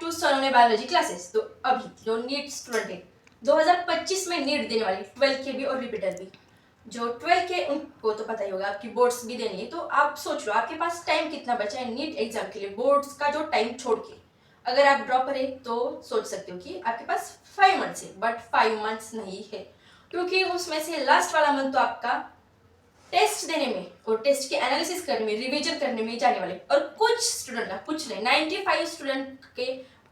Choose करना है biology classes, तो अभी जो नीट स्टूडेंट है 2025 में नीट देने वाले 12 के भी और रिपीटर भी, जो 12 के उनको तो पता ही होगा आपकी बोर्ड्स भी देनी है, तो आप सोच लो आपके पास टाइम कितना बचा है नीट एग्जाम के लिए, बोर्ड्स का जो टाइम छोड़ के। अगर आप ड्रॉप करें तो सोच सकते हो कि आपके पास 5 मंथ्स है, बट 5 मंथ्स नहीं है, क्योंकि उसमें से लास्ट वाला मंथ तो आपका टेस्ट देने में और टेस्ट के एनालिसिस करने में, रिवीजन करने में जाने वाले। और कुछ स्टूडेंट का, कुछ नहीं, 95 स्टूडेंट के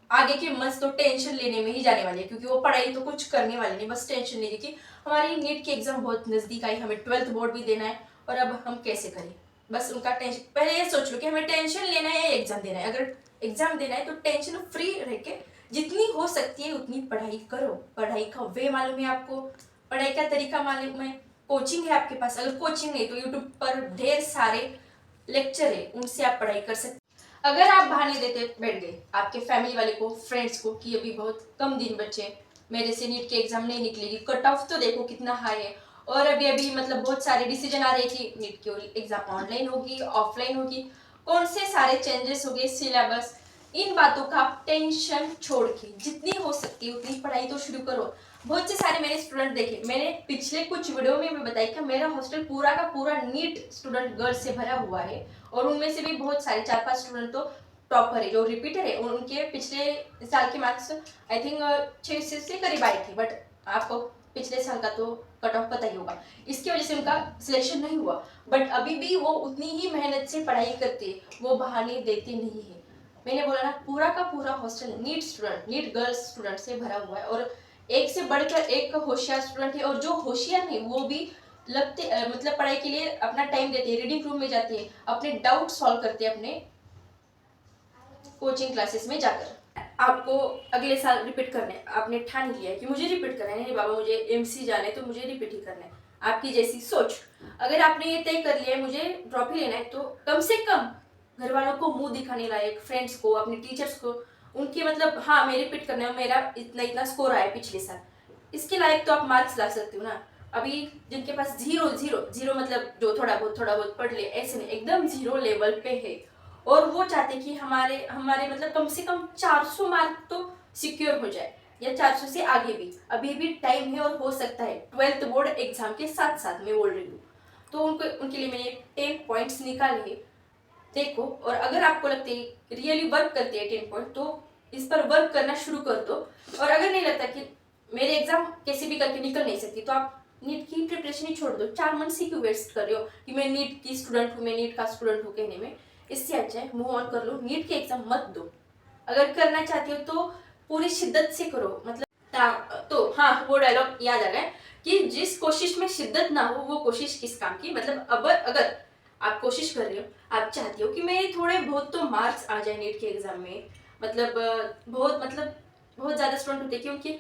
आगे के मंथ्स तो टेंशन लेने में ही जाने वाले हैं, क्योंकि वो पढ़ाई तो कुछ करने वाले नहीं, बस टेंशन लेने की हमारी नीट की एग्जाम बहुत नजदीक आई, हमें 12th बोर्ड भी देना है और अब हम कैसे करें, बस उनका टेंशन। पहले ये सोच लो कि हमें टेंशन लेना है या एग्जाम देना है। अगर एग्जाम देना है तो टेंशन फ्री रह के जितनी हो सकती है उतनी पढ़ाई करो। पढ़ाई का वे मालूम है आपको, पढ़ाई का तरीका मालूम है, कोचिंग है आपके पास। अगर कोचिंग नहीं तो यूट्यूब पर ढेर सारे लेक्चर है, उनसे आप पढ़ाई कर सकते। अगर आप बहाने देते बैठ गए आपके फैमिली वाले को, फ्रेंड्स को, कि अभी बहुत कम दिन बचे, मेरे से नीट के एग्जाम नहीं निकलेगी, कट ऑफ तो देखो कितना हाई है, और अभी अभी मतलब बहुत सारे डिसीजन आ रहे हैं कि नीट की एग्जाम ऑनलाइन होगी, ऑफलाइन होगी, कौन से सारे चेंजेस हो गए सिलेबस, इन बातों का आप टेंशन छोड़ के जितनी हो सकती है उतनी पढ़ाई तो शुरू करो। बहुत से सारे मेरे स्टूडेंट देखे, मैंने पिछले कुछ वीडियो में भी बताया कि मेरा हॉस्टल पूरा का पूरा नीट स्टूडेंट गर्ल्स से भरा हुआ है, और उनमें से भी बहुत सारे 4-5 स्टूडेंट तो टॉपर है, जो रिपीटर है, उनके पिछले साल के मार्क्स आई थिंक 6 से करीब आए थे, बट आपको पिछले साल का तो कट ऑफ पता ही होगा, इसकी वजह से उनका सिलेक्शन नहीं हुआ। बट अभी भी वो उतनी ही मेहनत से पढ़ाई करते हैं, वो बहाने देते नहीं है। मैंने बोला ना, पूरा का पूरा hostel NEET student, NEET girls student से भरा हुआ है, और एक से बढ़कर एक होशियार स्टूडेंट है, और जो होशियार नहीं वो भी लगते मतलब पढ़ाई के लिए अपना टाइम देते हैं, रीडिंग रूम में जाते हैं, अपने डाउट सॉल्व करते हैं अपने कोचिंग क्लासेस में जाकर। आपको अगले साल रिपीट करना है, आपने ठान लिया है कि मुझे रिपीट करना है, नहीं बाबा मुझे एमसी जाना है तो मुझे रिपीट ही करना है, आपकी जैसी सोच। अगर आपने ये तय कर लिया है मुझे ड्रॉप ही लेना है, तो कम से कम घर वालों को मुंह दिखाने लायक, फ्रेंड्स को, अपने टीचर्स को, उनके मतलब हाँ मैं रिपीट करना है, मेरा इतना इतना स्कोर आया पिछले साल, इसके लायक तो आप मार्क्स ला सकते हो ना। अभी जिनके पास जीरो जीरो जीरो मतलब जो थोड़ा बहुत पढ़ ले, ऐसे नहीं, एकदम जीरो लेवल पे है, और वो चाहते कि हमारे हमारे मतलब कम से कम 400 मार्क तो सिक्योर हो जाए, या 400 से आगे भी, अभी भी टाइम है और हो सकता है 12th बोर्ड एग्जाम के साथ साथ मैं बोल रही हूँ। तो उनके लिए मैंने 10 पॉइंट्स निकाले, देखो, और अगर आपको लगता है रियली वर्क करते हैं 10 पॉइंट, तो इस पर वर्क करना शुरू कर दो। और अगर नहीं लगता कि मेरे एग्जाम कैसे भी करके निकल नहीं सकती, तो आप नीट की प्रिपरेशन ही छोड़ दो। 4 मंथ से क्यों वेस्ट कर रहे हो कि मैं नीट की स्टूडेंट हूँ, मैं नीट का स्टूडेंट हूँ कहने में, इससे अच्छा है मूव ऑन कर लो, नीट के एग्जाम मत दो। अगर करना चाहती हो तो पूरी शिद्दत से करो, मतलब तो हाँ, वो डायलॉग याद आ गया कि जिस कोशिश में शिद्दत ना हो वो कोशिश किस काम की। मतलब अब अगर आप कोशिश कर रहे हो, आप चाहती हो कि मेरे थोड़े बहुत तो मार्क्स आ जाए नीट के एग्जाम में, मतलब बहुत ज़्यादा स्टूडेंट होते हैं कि उनके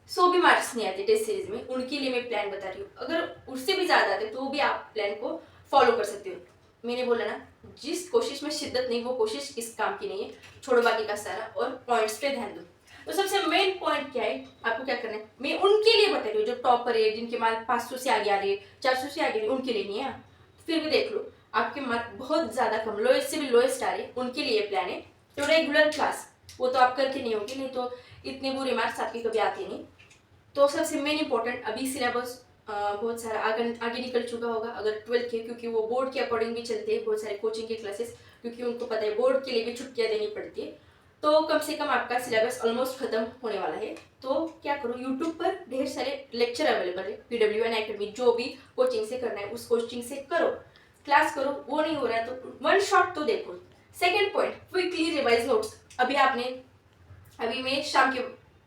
100 भी मार्क्स नहीं आते टेस्ट सीरीज में, उनके लिए मैं प्लान बता रही हूँ। अगर उससे भी ज़्यादा आते तो भी आप प्लान को फॉलो कर सकते हो। मैंने बोला ना, जिस कोशिश में शिद्दत नहीं वो कोशिश किस काम की नहीं है, छोड़ो बाकी का सारा और पॉइंट्स पे ध्यान दो। तो सबसे मेन पॉइंट क्या है, आपको क्या करना है, मैं उनके लिए बता रही हूँ जो टॉपर है, जिनके मार्क 500 से आगे आ रहे, 400 से आगे, उनके लिए नहीं है। फिर भी देख लो आपके मार्क बहुत ज़्यादा कम, लोएस्ट से भी लोएस्ट आ रहे, उनके लिए प्लान है। तो रेगुलर क्लास वो तो आप करके नहीं होगी, नहीं तो इतने बुरे मार्क्स आपके कभी आते नहीं। तो सबसे मेन इंपॉर्टेंट, अभी सिलेबस बहुत सारा आगे निकल चुका होगा अगर 12th के, क्योंकि वो बोर्ड के अकॉर्डिंग भी चलते हैं बहुत सारे कोचिंग के क्लासेस, क्योंकि उनको पता है बोर्ड के लिए भी छुट्टियां देनी पड़ती है। तो कम से कम आपका सिलेबस ऑलमोस्ट खत्म होने वाला है। तो क्या करो, यूट्यूब पर ढेर सारे लेक्चर अवेलेबल है, PWN एकेडमी, जो भी कोचिंग से करना है उस कोचिंग से करो, क्लास करो। वो नहीं हो रहा है तो वन शॉट तो देखो। Second point, quickly revise notes. अभी मैं शाम के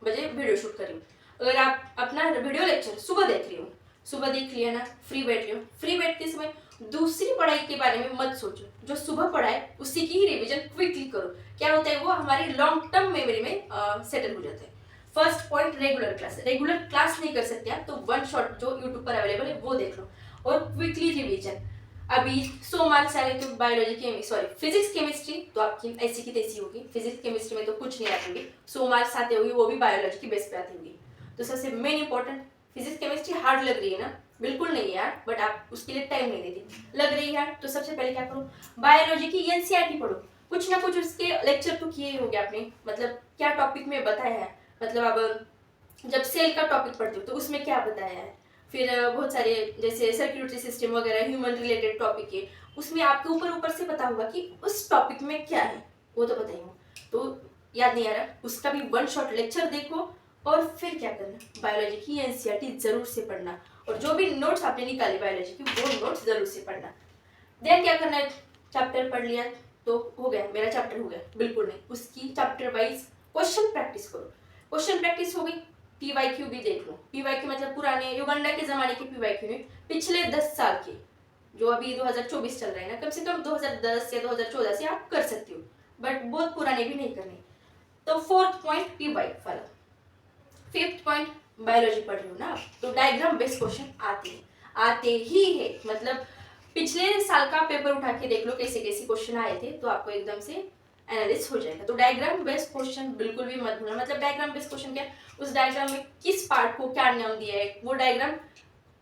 बजे वीडियो शूट कर रही हूँ, अगर आप अपना वीडियो लेक्चर सुबह देख रही हो, सुबह देख लिया ना, फ्री बैठ रही हो, फ्री बैठते समय दूसरी पढ़ाई के बारे में मत सोचो, जो सुबह पढ़ा है उसी की ही रिवीजन क्विकली करो। क्या होता है, वो हमारी लॉन्ग टर्म मेमोरी में सेटल हो जाता है। फर्स्ट पॉइंट, रेगुलर क्लास नहीं कर सकते आप, तो वन शॉट जो यूट्यूब पर अवेलेबल है वो देख लो, और क्विकली रिवीजन। अभी 100 मार्क्स आ रहे तो बायोलॉजी फिजिक्स केमिस्ट्री तो आपकी ऐसी की तैसी होगी, फिजिक्स केमिस्ट्री में तो कुछ नहीं आते होंगे, 100 मार्क्स आते होंगे वो भी बायोलॉजी की बेस पे आती होंगी। तो सबसे main important, physics chemistry hard लग रही है ना, बिल्कुल नहीं यार, बट आप उसके लिए टाइम नहीं देती, लग रही है तो सबसे पहले क्या करो, बायोलॉजी की एनसीईआरटी पढ़ो। कुछ ना कुछ उसके लेक्चर तो किए ही होंगे आपने, मतलब क्या टॉपिक में बताया है, मतलब अब जब सेल का टॉपिक पढ़ते हो तो उसमें क्या बताया है, फिर बहुत सारे जैसे सर्कुलेटरी सिस्टम वगैरह ह्यूमन रिलेटेड टॉपिक है, उसमें आपके ऊपर ऊपर से पता होगा कि उस टॉपिक में क्या है, वो तो पता ही हो। तो याद नहीं आ रहा, उसका भी वन शॉट लेक्चर देखो और फिर क्या करना, बायोलॉजी की एनसीईआरटी जरूर से पढ़ना, और जो भी नोट्स आपने निकाले बायोलॉजी की वो नोट्स जरूर से पढ़ना। देन क्या करना है, चैप्टर पढ़ लिया तो हो गया, मेरा चैप्टर हो गया, बिल्कुल नहीं, उसकी चैप्टर वाइज क्वेश्चन प्रैक्टिस करो। क्वेश्चन प्रैक्टिस हो गई, पीवाईक्यू भी देख लो। पीवाईक्यू मतलब पुराने युगांडा के जमाने के पीवाईक्यू में, पिछले 10 साल के, जो अभी 2024 चल रहे हैं ना, कम से कम 2010 या 2014 से आप कर सकते हो, बट बहुत पुराने भी नहीं करने। तो फोर्थ पॉइंट पीवाई वाला। फिफ्थ पॉइंट, बायोलॉजी पढ़ रहे हो ना आप, तो डायग्राम बेस्ड क्वेश्चन आते ही है, मतलब पिछले साल का पेपर उठा के देख लो कैसे कैसे क्वेश्चन आए थे, तो आपको एकदम से एनालिसिस हो जाएगा। तो डायग्राम बेस्ड क्वेश्चन बिल्कुल भी मत भूलना। मतलब डायग्राम बेस्ड क्वेश्चन क्या, उस डायग्राम में किस पार्ट को क्या नाम दिया है, वो डायग्राम,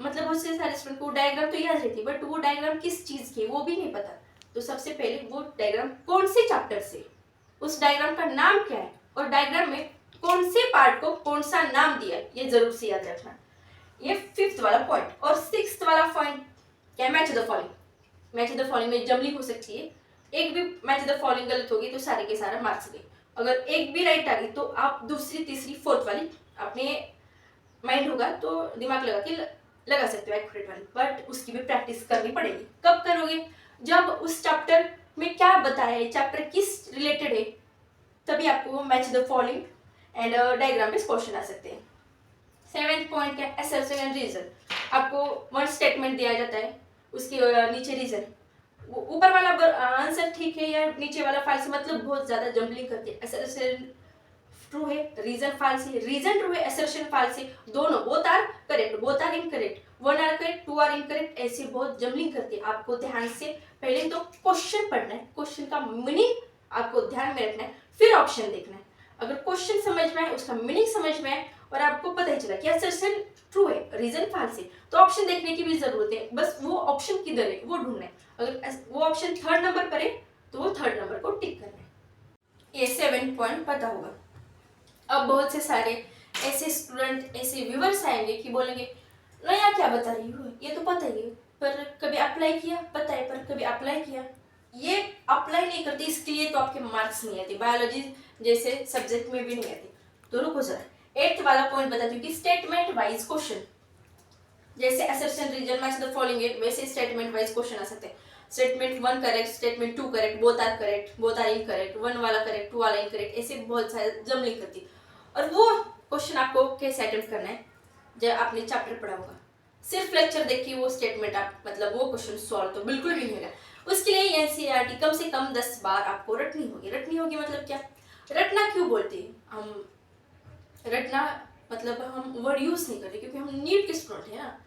मतलब उससे सारे स्टूडेंट को डायग्राम तो याद रहती है, बट वो डायग्राम किस चीज की है वो भी नहीं पता। तो सबसे पहले वो डायग्राम कौन से चैप्टर से, उस डायग्राम का नाम क्या है, और डायग्राम में कौन से पार्ट को कौन सा नाम दिया है, ये जरूर से याद रखना। ये फिफ्थ वाला पॉइंट। और सिक्स्थ वाला पॉइंट क्या, match the following. Match the following में जमलिंग हो सकती है, एक भी मैच द फॉलोइंग गलत होगी तो सारे के सारा मार्क्स गए। अगर एक भी राइट आ गई तो आप दूसरी तीसरी फोर्थ वाली अपने माइंड होगा तो दिमाग लगा के लगा सकते हो एक्यूरेट वाली, बट उसकी भी प्रैक्टिस करनी पड़ेगी। कब करोगे, जब उस चैप्टर में क्या बताया है, चैप्टर किस रिलेटेड है, तभी आपको match the following and diagram based question आ सकते हैं। सेवेंथ पॉइंट क्या, असर्शन एंड रीजन। आपको वन स्टेटमेंट दिया जाता है, उसके नीचे रीजन, ऊपर वाला आंसर ठीक है या नीचे वाला फाल्स, मतलब बहुत ज्यादा जंबलिंग करते हैं। असर्शन ट्रू है, रीजन फाल्स है, रीजन ट्रू है, असर्शन फाल्स है, दोनों both are correct, both are incorrect, one are correct, two are incorrect, ऐसे बहुत जंबलिंग करते हैं। आपको ध्यान से पहले तो क्वेश्चन पढ़ना है, क्वेश्चन का मीनिंग आपको ध्यान में रखना है, फिर ऑप्शन देखना है। अगर क्वेश्चन समझ में आए, उसका मीनिंग समझ में आए और आपको पता ही चला कि असर्शन ट्रू है, रीजन फाल्स है, तो ऑप्शन देखने की भी जरूरत है, बस वो ऑप्शन किधर है वो ढूंढना है। अगर वो ऑप्शन थर्ड नंबर पर है तो वो थर्ड नंबर को टिक करना है। ये 7 पॉइंट पता होगा। अब बहुत से सारे ऐसे स्टूडेंट, ऐसे व्यूअर्स आएंगे कि बोलेंगे नया क्या बता रही हो, ये तो पता ही है, पर कभी अप्लाई किया, पता है पर कभी अप्लाई किया, ये अप्लाई नहीं करती, इसके लिए तो आपके मार्क्स नहीं आते, बायोलॉजी जैसे सब्जेक्ट में भी नहीं आते। तो रुको जरा, 8th वाला पॉइंट बताती हूँ कि स्टेटमेंट वाइज क्वेश्चन, जैसे assertion reason match the following है, वैसे स्टेटमेंट वाइज क्वेश्चन आ सकते हैं। Statement 1 correct, statement 2 correct, both are correct, both are incorrect, 1 वाला करेक्ट, 2 वाला इनकरेक्ट, ऐसे बहुत सारे जमलिंग करती है। और वो क्वेश्चन आपको कैसे अटेम्प्ट करना है, जब आपने चैप्टर पढ़ा होगा, सिर्फ लेक्चर देख के वो स्टेटमेंट आप, मतलब वो क्वेश्चन सॉल्व तो बिल्कुल भी नहीं होगा। उसके लिए एनसीईआरटी कम से कम 10 बार आपको रटनी होगी। रटनी होगी मतलब क्या, रटना क्यों बोलते हैं हम, रटना मतलब हम वर्ड यूज नहीं करते क्योंकि हम नीट के स्टूडेंट हैं ना,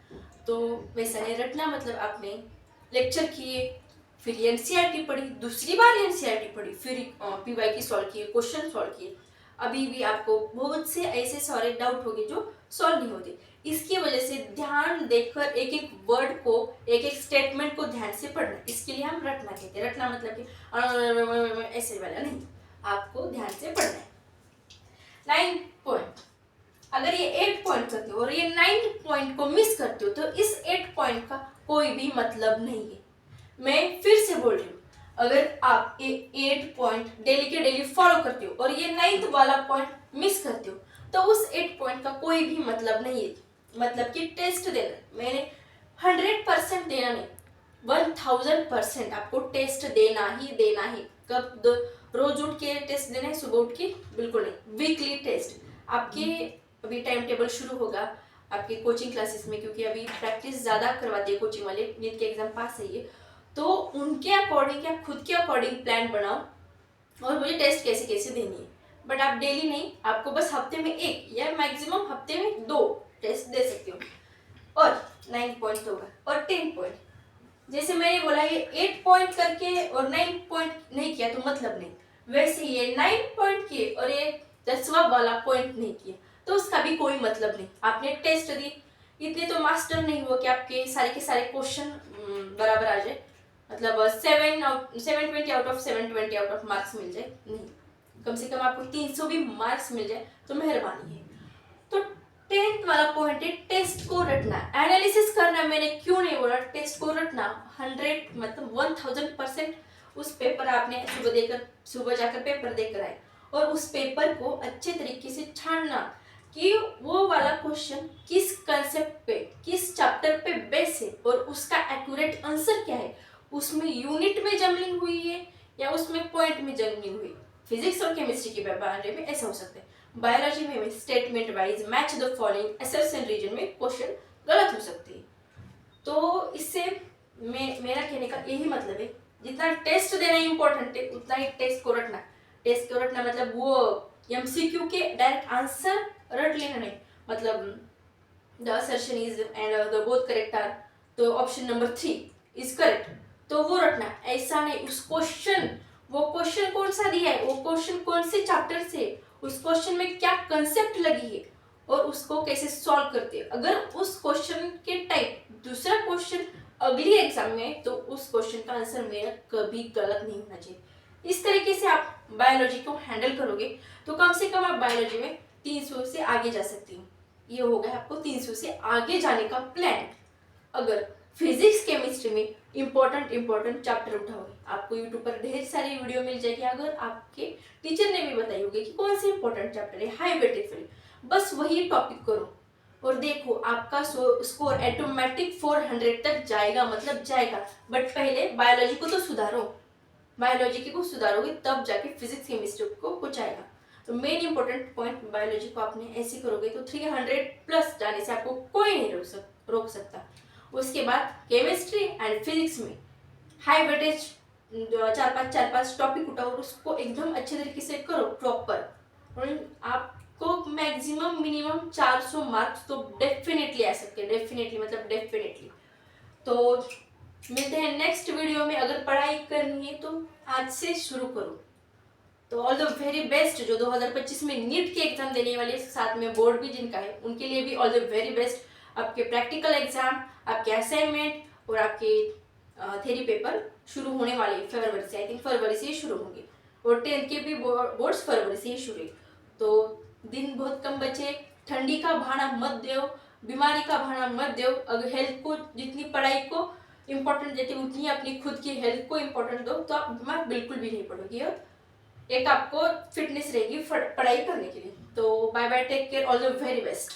तो वैसा नहीं। रटना मतलब आपने लेक्चर किए, फिर एनसीईआरटी पढ़ी, दूसरी बार एनसीईआरटी पढ़ी, फिर पीवाई की सॉल्व किए, क्वेश्चन सॉल्व किए। अभी भी आपको बहुत से ऐसे सारे डाउट होंगे जो सॉल्व नहीं होते, इसकी वजह से ध्यान देकर एक एक वर्ड को, एक एक स्टेटमेंट को ध्यान से पढ़ना, इसके लिए हम रटना कहते हैं। रटना मतलब कि ऐसे वाला नहीं, आपको ध्यान से पढ़ना है। 9 पॉइंट, अगर ये 8 पॉइंट करते हो और ये 9 पॉइंट को मिस करते हो तो इस 8 पॉइंट का कोई भी मतलब नहीं है। मैं फिर से बोल रही हूँ, अगर आप ये 8 पॉइंट डेली के डेली फॉलो करते हो और ये 9th वाला पॉइंट मिस करते हो तो उस 8 पॉइंट का कोई भी मतलब नहीं है। मतलब कि टेस्ट देना, मैंने 100% देना नहीं, 1000% आपको टेस्ट देना ही देना है। कब रोज उठ के टेस्ट देना है, सुबह उठ के बिल्कुल नहीं, वीकली टेस्ट। आपके अभी टाइम टेबल शुरू होगा आपके कोचिंग क्लासेस में, क्योंकि अभी प्रैक्टिस ज़्यादा करवाते हैं कोचिंग वाले, नीट के एग्जाम पास है ये, तो उनके अकॉर्डिंग या खुद के अकॉर्डिंग प्लान बनाओ और मुझे टेस्ट कैसे कैसे देनी है। बट आप डेली नहीं, आपको बस हफ्ते में 1 या मैक्सिमम हफ्ते में 2 टेस्ट दे सकते हो। और 9 पॉइंट होगा और 10 पॉइंट, जैसे मैंने बोला ये 8 पॉइंट करके और 9 पॉइंट नहीं किया तो मतलब नहीं, वैसे ये 9 पॉइंट किए और ये 10वां वाला पॉइंट नहीं किया तो उसका भी कोई मतलब नहीं। आपने टेस्ट दी, इतने तो मास्टर नहीं हुआ कि आपके सारे के सारे क्वेश्चन बराबर आ जाए, मतलब 720 out of 720 out of marks मिल जाए, नहीं, कम से कम आपको 300 भी मार्क्स मिल जाए तो मेहरबानी है। तो 10th वाला पॉइंट है टेस्ट को रटना, एनालिसिस करना। मैंने क्यों नहीं बोला टेस्ट को रटना, 100 मतलब 1000% उस पेपर आपने सुबह जाकर पेपर देकर आए और उस पेपर को अच्छे तरीके से छानना कि वो वाला क्वेश्चन किस कंसेप्ट पे, किस चैप्टर पे बेस है और उसका एक्यूरेट आंसर क्या है, उसमें यूनिट में जमलिंग हुई है या उसमें पॉइंट में जमलिंग हुई। फिजिक्स और केमिस्ट्री के बारे में ऐसा हो सकता है। बायोलॉजी में statement wise match the following एसेस एंड रीजन में क्वेश्चन गलत हो सकती है। तो इससे मेरा कहने का यही मतलब है, जितना टेस्ट देना इंपॉर्टेंट है उतना ही टेस्ट को रटना। टेस्ट को रटना मतलब वो एमसीक्यू के डायरेक्ट आंसर रट लेना नहीं, मतलब the assertion is and the both correct are, तो ऑप्शन नंबर 3 इज करेक्ट, तो वो रटना। ऐसा नहीं, उस क्वेश्चन, वो क्वेश्चन कौन सा दिया है, वो क्वेश्चन कौन से चैप्टर से, उस क्वेश्चन में क्या कंसेप्ट लगी है और उसको कैसे सॉल्व करते हैं। अगर उस क्वेश्चन के टाइप दूसरा क्वेश्चन अगली एग्जाम में, तो उस क्वेश्चन का आंसर मेरा कभी गलत नहीं होना चाहिए। इस तरीके से आप बायोलॉजी को हैंडल करोगे तो कम से कम आप बायोलॉजी में 300 से आगे जा सकती हो। ये हो गया आपको 300 से आगे जाने का प्लान। अगर फिजिक्स केमिस्ट्री में इंपॉर्टेंट चैप्टर उठाओगे, आपको यूट्यूब पर ढेर सारी वीडियो मिल जाएगी। अगर आपके टीचर ने भी बताई होगी कि कौन से इंपॉर्टेंट चैप्टर है हाई वेटेज वाले, बस वही टॉपिक करो और देखो आपका स्कोर ऑटोमेटिक 400 तक जाएगा, मतलब जाएगा। बट पहले बायोलॉजी को तो सुधारो, बायोलॉजी को सुधारोगे तब जाके फिजिक्स केमिस्ट्री को कुछ आएगा। तो मेन इंपॉर्टेंट पॉइंट बायोलॉजी को आपने ऐसे करोगे तो 300 प्लस जाने से आपको कोई नहीं रोक सकता। उसके बाद केमिस्ट्री एंड फिजिक्स में हाई वेटेज 4-5 टॉपिक उठाओ और उसको एकदम अच्छे तरीके से करो प्रॉपर, और आपको मैक्सिमम मिनिमम 400 मार्क्स तो डेफिनेटली आ सकते हैं, डेफिनेटली मतलब डेफिनेटली। तो मिलते हैं नेक्स्ट वीडियो में। अगर पढ़ाई करनी है तो आज से शुरू करो। तो ऑल द वेरी बेस्ट जो 2025 में नीट की एग्जाम देने वाले, साथ में बोर्ड भी जिनका है उनके लिए भी ऑल द वेरी बेस्ट। आपके प्रैक्टिकल एग्जाम, आपके असाइनमेंट और आपके थ्योरी पेपर शुरू होने वाले फरवरी से, आई थिंक फरवरी से ही शुरू होंगे, और 10th के भी बोर्ड्स फरवरी से ही शुरू है। तो दिन बहुत कम बचे, ठंडी का बहाना मत दो, बीमारी का बहाना मत दो। अगर हेल्थ को, जितनी पढ़ाई को इम्पोर्टेंट देते उतनी अपनी खुद की हेल्थ को इम्पोर्टेंट दो, तो आप बीमार बिल्कुल भी नहीं पड़ोगी और एक आपको फिटनेस रहेगी पढ़ाई करने के लिए। तो bye bye, take care, all the very best.